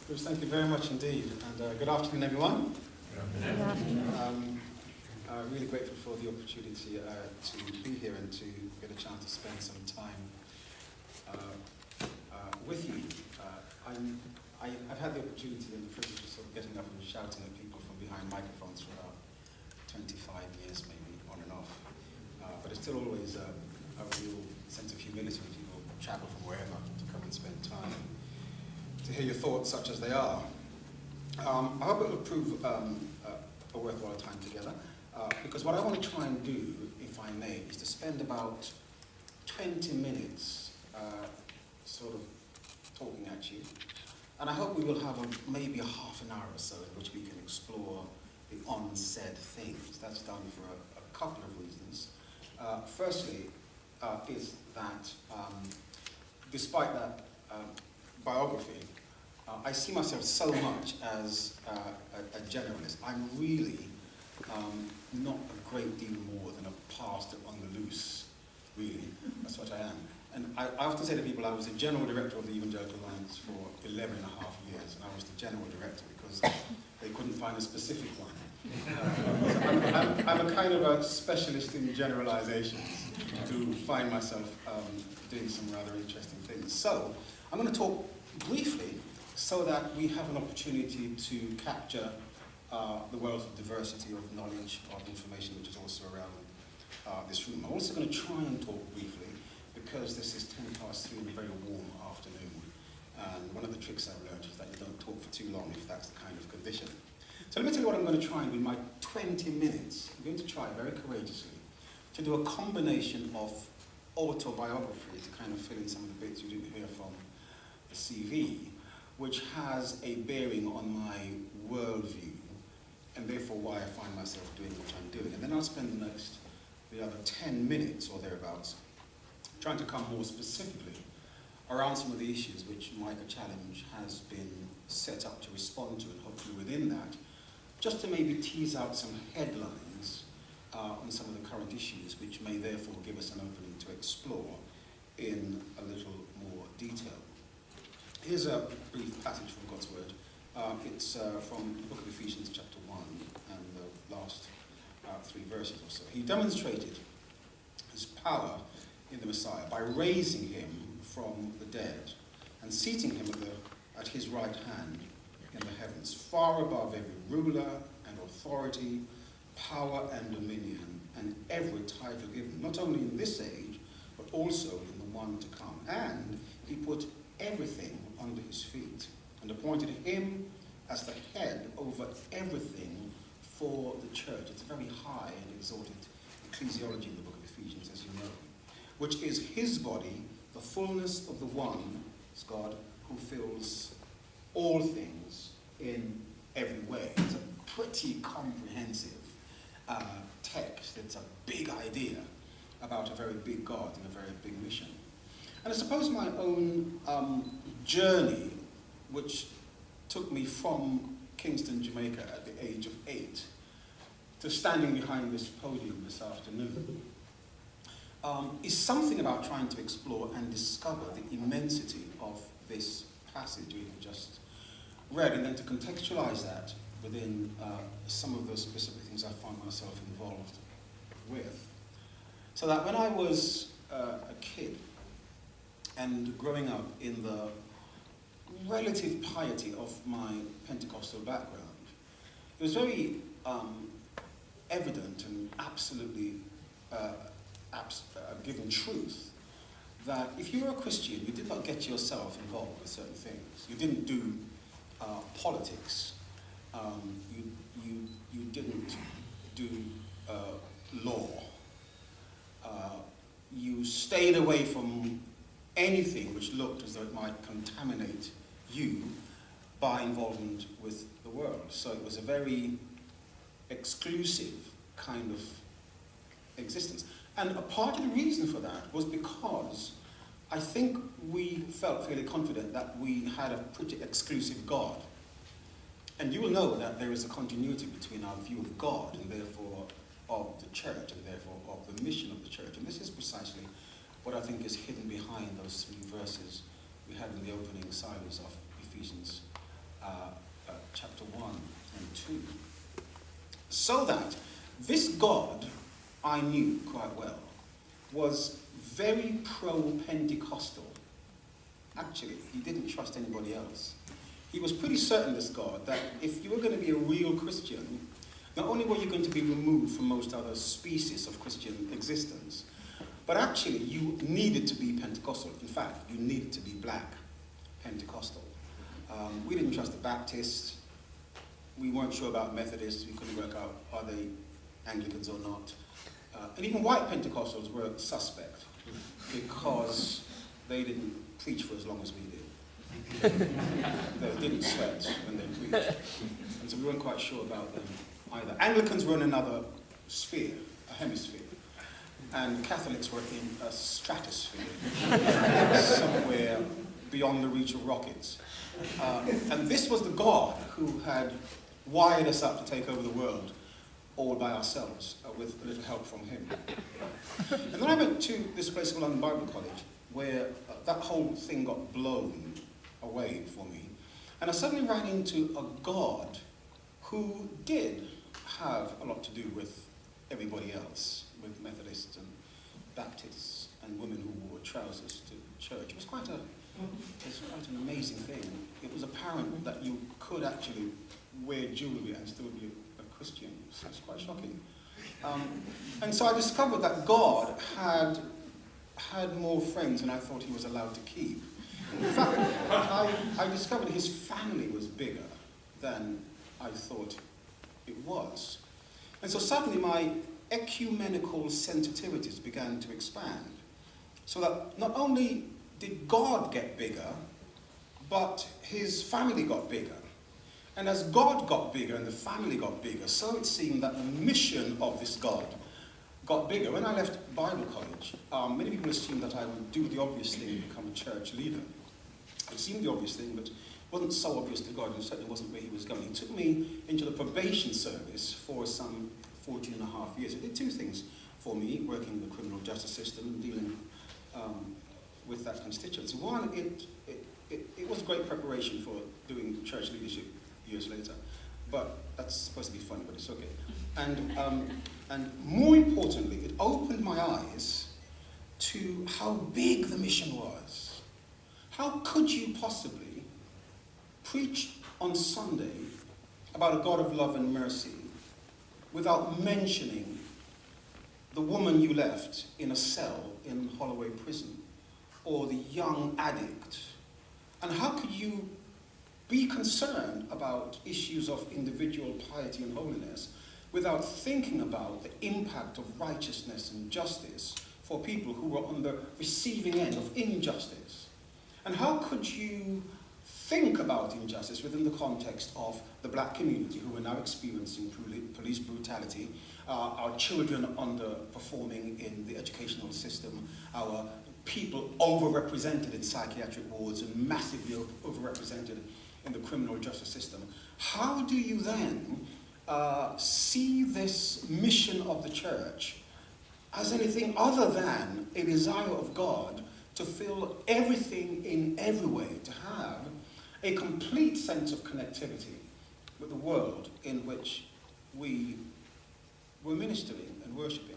Bruce, thank you very much indeed, and good afternoon, everyone. Good afternoon. Really grateful for the opportunity to be here and to get a chance to spend some time with you. I've had the opportunity and the privilege of sort of getting up and shouting at people from behind microphones for about 25 years, maybe on and off. But it's still always a real sense of humility when people travel from wherever to come and spend time to hear your thoughts, such as they are. I hope it will prove a worthwhile time together, because what I want to try and do, if I may, is to spend about 20 minutes sort of talking at you. And I hope we will have maybe a half an hour or so in which we can explore the unsaid things. That's done for a couple of reasons. Firstly, is that despite that biography, I see myself so much as a generalist. I'm really not a great deal more than a pastor on the loose, really. That's what I am. And I often say to people, I was the general director of the Evangelical Alliance for 11 and a half years, and I was the general director because they couldn't find a specific one. I'm a kind of a specialist in generalizations to find myself doing some rather interesting things. So I'm going to talk briefly so that we have an opportunity to capture the wealth of diversity of knowledge, of information which is also around this room. I'm also going to try and talk briefly because this is 3:10 in a very warm afternoon. And one of the tricks I've learned is that you don't talk for too long if that's the kind of condition. So let me tell you what I'm going to try and do in my 20 minutes. I'm going to try very courageously to do a combination of autobiography to kind of fill in some of the bits you didn't hear from the CV, which has a bearing on my worldview, and therefore why I find myself doing what I'm doing. And then I'll spend the other 10 minutes or thereabouts trying to come more specifically around some of the issues which Micah Challenge has been set up to respond to, and hopefully within that, just to maybe tease out some headlines on some of the current issues, which may therefore give us an opening to explore in a little more detail. Here's a brief passage from God's Word. It's from the book of Ephesians chapter 1 and the last 3 verses or so. He demonstrated his power in the Messiah by raising him from the dead and seating him at his right hand in the heavens, far above every ruler and authority, power and dominion, and every title given, not only in this age, but also in the one to come. And he put everything under his feet and appointed him as the head over everything for the church. It's a very high and exalted ecclesiology in the book of Ephesians, as you know, which is his body, the fullness of the one, is God, who fills all things in every way. It's a pretty comprehensive text. It's a big idea about a very big God and a very big mission. And I suppose my own journey, which took me from Kingston, Jamaica at the age of 8 to standing behind this podium this afternoon, is something about trying to explore and discover the immensity of this passage we've just read, and then to contextualize that within some of those specific things I find myself involved with. So that when I was a kid and growing up in the relative piety of my Pentecostal background, it was very evident and absolutely given truth that if you were a Christian, you did not get yourself involved with certain things. You didn't do politics. You didn't do law. You stayed away from anything which looked as though it might contaminate you by involvement with the world. So it was a very exclusive kind of existence. And a part of the reason for that was because I think we felt fairly confident that we had a pretty exclusive God. And you will know that there is a continuity between our view of God and therefore of the church and therefore of the mission of the church. And this is precisely what I think is hidden behind those 3 verses we had in the opening silence of Ephesians chapter 1 and 2. So that this God I knew quite well was very pro-Pentecostal. Actually, he didn't trust anybody else. He was pretty certain, this God, that if you were going to be a real Christian, not only were you going to be removed from most other species of Christian existence, but actually you needed to be Pentecostal. In fact, you needed to be black Pentecostal. We didn't trust the Baptists. We weren't sure about Methodists. We couldn't work out, are they Anglicans or not? And even white Pentecostals were suspect because they didn't preach for as long as we did. They didn't sweat when they preached. And so we weren't quite sure about them either. Anglicans were in another sphere, a hemisphere. And Catholics were in a stratosphere, somewhere beyond the reach of rockets. And this was the God who had wired us up to take over the world all by ourselves, with a little help from him. And then I went to this place called London Bible College, where that whole thing got blown away for me. And I suddenly ran into a God who did have a lot to do with everybody else, with Methodists and Baptists and women who wore trousers to church. It was quite an amazing thing. It was apparent that you could actually wear jewelry and still be a Christian. So it's quite shocking. And so I discovered that God had more friends than I thought he was allowed to keep. In fact, I discovered his family was bigger than I thought it was. And so suddenly my ecumenical sensitivities began to expand. So that not only did God get bigger, but his family got bigger. And as God got bigger and the family got bigger, so it seemed that the mission of this God got bigger. When I left Bible college, many people assumed that I would do the obvious thing and become a church leader. It seemed the obvious thing, but it wasn't so obvious to God, and certainly wasn't where he was going. He took me into the probation service for some 14 and a half years. It did two things for me, working in the criminal justice system and dealing with that constituency. One, it was great preparation for doing church leadership years later, but that's supposed to be funny, but it's okay. And more importantly, it opened my eyes to how big the mission was. How could you possibly preach on Sunday about a God of love and mercy without mentioning the woman you left in a cell in Holloway prison, or the young addict? And how could you be concerned about issues of individual piety and holiness without thinking about the impact of righteousness and justice for people who were on the receiving end of injustice? And how could you think about injustice within the context of the black community who are now experiencing police brutality, our children underperforming in the educational system, our people overrepresented in psychiatric wards and massively overrepresented in the criminal justice system? How do you then see this mission of the church as anything other than a desire of God to fill everything in every way, to have a complete sense of connectivity with the world in which we were ministering and worshipping?